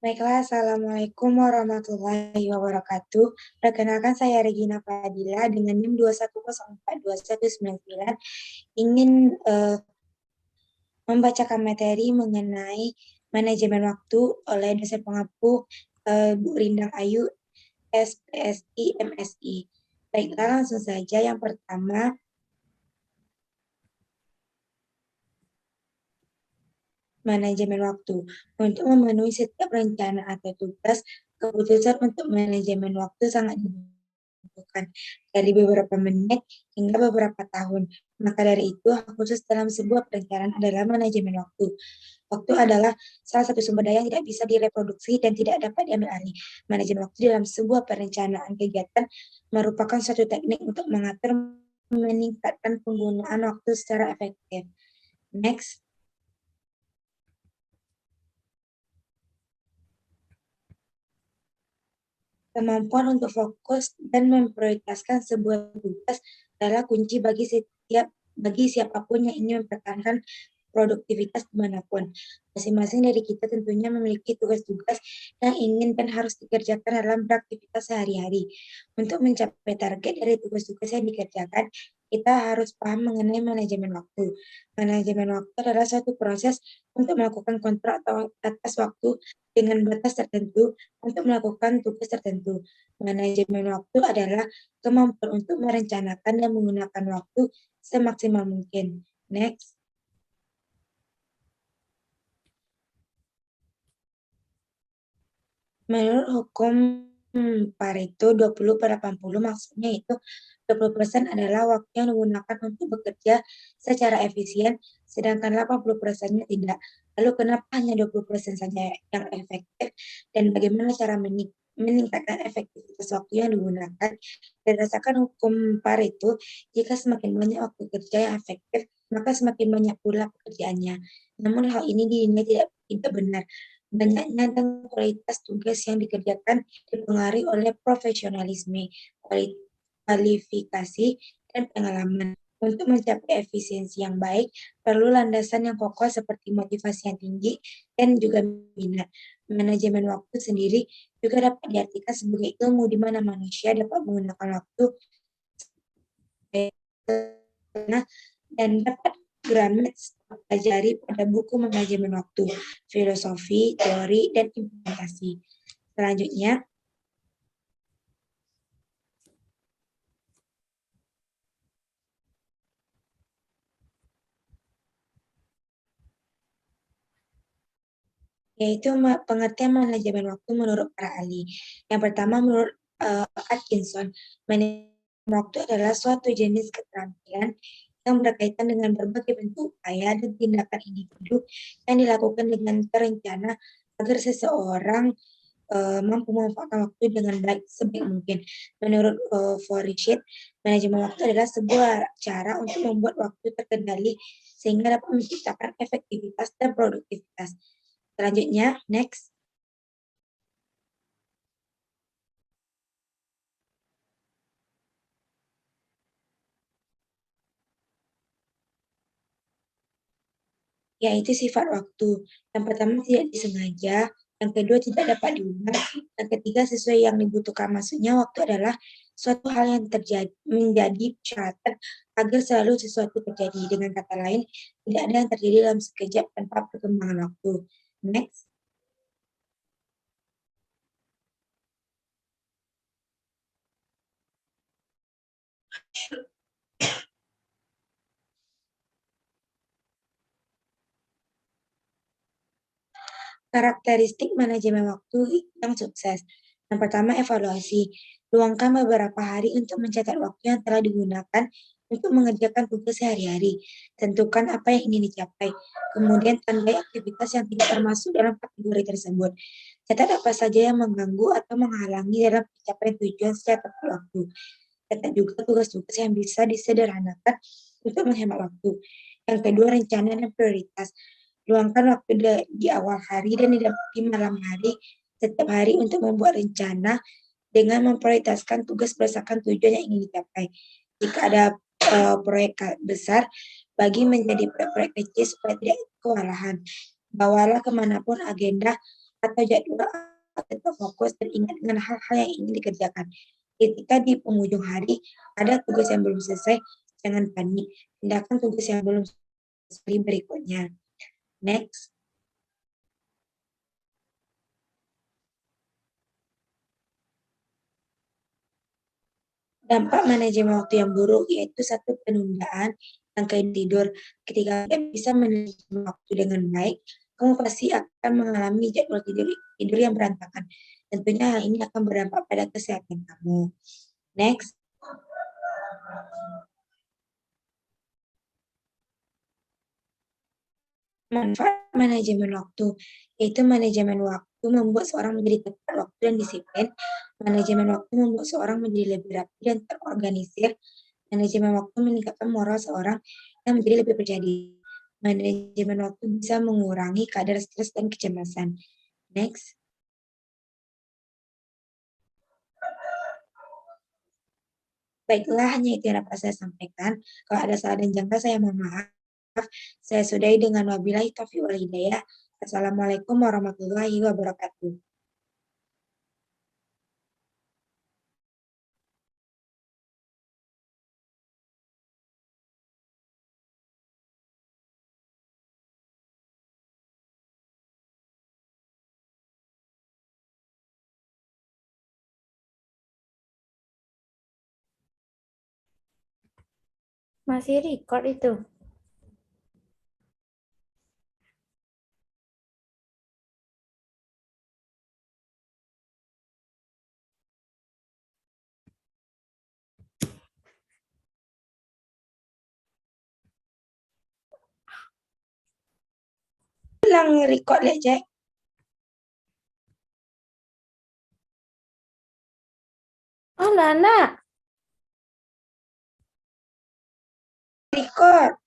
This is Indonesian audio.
Baiklah, Assalamualaikum warahmatullahi wabarakatuh. Perkenalkan saya Regina Fadila dengan NIM 2104299 ingin membacakan materi mengenai manajemen waktu oleh dosen pengampu Bu Rindang Ayu SPSI MSI. Baiklah, langsung saja. Yang pertama, manajemen waktu. Untuk memenuhi setiap rencana atau tugas, keputusan untuk manajemen waktu sangat dibutuhkan dari beberapa menit hingga beberapa tahun. Maka dari itu, hal khusus dalam sebuah perencanaan adalah manajemen waktu. Waktu adalah salah satu sumber daya yang tidak bisa direproduksi dan tidak dapat diambil alih. Manajemen waktu dalam sebuah perencanaan kegiatan merupakan suatu teknik untuk mengatur meningkatkan penggunaan waktu secara efektif. Next. Kemampuan untuk fokus dan memprioritaskan sebuah tugas adalah kunci bagi siapapun yang ingin mempertahankan produktivitas dimanapun. Masing-masing dari kita tentunya memiliki tugas-tugas yang ingin dan harus dikerjakan dalam beraktivitas sehari-hari. Untuk mencapai target dari tugas-tugas yang dikerjakan, kita harus paham mengenai manajemen waktu. Manajemen waktu adalah suatu proses untuk melakukan kontrak atau atas waktu dengan batas tertentu untuk melakukan tugas tertentu. Manajemen waktu adalah kemampuan untuk merencanakan dan menggunakan waktu semaksimal mungkin. Next. Menurut hukum Pareto 20/80, maksudnya itu 20% adalah waktu yang digunakan untuk bekerja secara efisien, sedangkan 80%-nya tidak. Lalu kenapa hanya 20% saja yang efektif, dan bagaimana cara meningkatkan efektivitas waktu yang digunakan? Berdasarkan hukum Pareto, jika semakin banyak waktu kerja yang efektif, maka semakin banyak pula pekerjaannya. Namun hal ini dinilai tidak benar. Banyaknya dan kualitas tugas yang dikerjakan dipengaruhi oleh profesionalisme, kualifikasi, dan pengalaman. Untuk mencapai efisiensi yang baik, perlu landasan yang kokoh seperti motivasi yang tinggi dan juga minat. Manajemen waktu sendiri juga dapat diartikan sebagai ilmu di mana manusia dapat menggunakan waktu dan dapat Gramet pelajari pada buku manajemen waktu, filosofi, teori, dan implementasi. Selanjutnya, yaitu pengertian manajemen waktu menurut para ahli. Yang pertama, menurut Atkinson, manajemen waktu adalah suatu jenis keterampilan yang berkaitan dengan berbagai bentuk upaya dan tindakan individu yang dilakukan dengan terencana agar seseorang mampu memanfaatkan waktu dengan baik sebaik mungkin. Menurut Forsyth, manajemen waktu adalah sebuah cara untuk membuat waktu terkendali sehingga dapat menciptakan efektivitas dan produktivitas. Selanjutnya, next. Yaitu sifat waktu. Yang pertama tidak disengaja, yang kedua tidak dapat diubah, yang ketiga sesuai yang dibutuhkan. Maksudnya waktu adalah suatu hal yang menjadi persyaratan agar selalu sesuatu terjadi. Dengan kata lain, tidak ada yang terjadi dalam sekejap tanpa perkembangan waktu. Next. Karakteristik manajemen waktu yang sukses. Yang pertama, evaluasi. Luangkan beberapa hari untuk mencatat waktu yang telah digunakan untuk mengerjakan tugas sehari-hari. Tentukan apa yang ingin dicapai. Kemudian tandai aktivitas yang tidak termasuk dalam kategori tersebut. Catat apa saja yang mengganggu atau menghalangi dalam pencapaian tujuan secara tepat waktu. Catat juga tugas-tugas yang bisa disederhanakan untuk menghemat waktu. Yang kedua, rencana dan prioritas. Luangkan waktu di awal hari dan di malam hari setiap hari untuk membuat rencana dengan memprioritaskan tugas berdasarkan tujuan yang ingin dicapai. Jika ada proyek besar, bagi menjadi proyek kecil supaya tidak kewalahan. Bawalah kemanapun agenda atau jadwal tetap fokus dan ingat dengan hal-hal yang ingin dikerjakan. Ketika di penghujung hari ada tugas yang belum selesai, jangan panik. Tindakan tugas yang belum selesai berikutnya. Next. Dampak manajemen waktu yang buruk yaitu satu penundaan rangkaian tidur. Ketika tidak bisa manajemen waktu dengan baik, kamu pasti akan mengalami jadwal tidur yang berantakan. Tentunya hal ini akan berdampak pada kesehatan kamu. Next. Manfaat manajemen waktu, yaitu manajemen waktu membuat seorang menjadi tepat waktu dan disiplin. Manajemen waktu membuat seorang menjadi lebih rapi dan terorganisir. Manajemen waktu meningkatkan moral seorang yang menjadi lebih percaya diri. Manajemen waktu bisa mengurangi kadar stres dan kecemasan. Next. Baiklah, hanya itu yang dapat saya sampaikan. Kalau ada salah dan jangka, saya mohon maaf. Saya sudahi dengan wabillahi taufiq wal hidayah. Assalamualaikum warahmatullahi wabarakatuh. Masih record itu. Bilang record lihat, Jack. Oh, Lana. Record.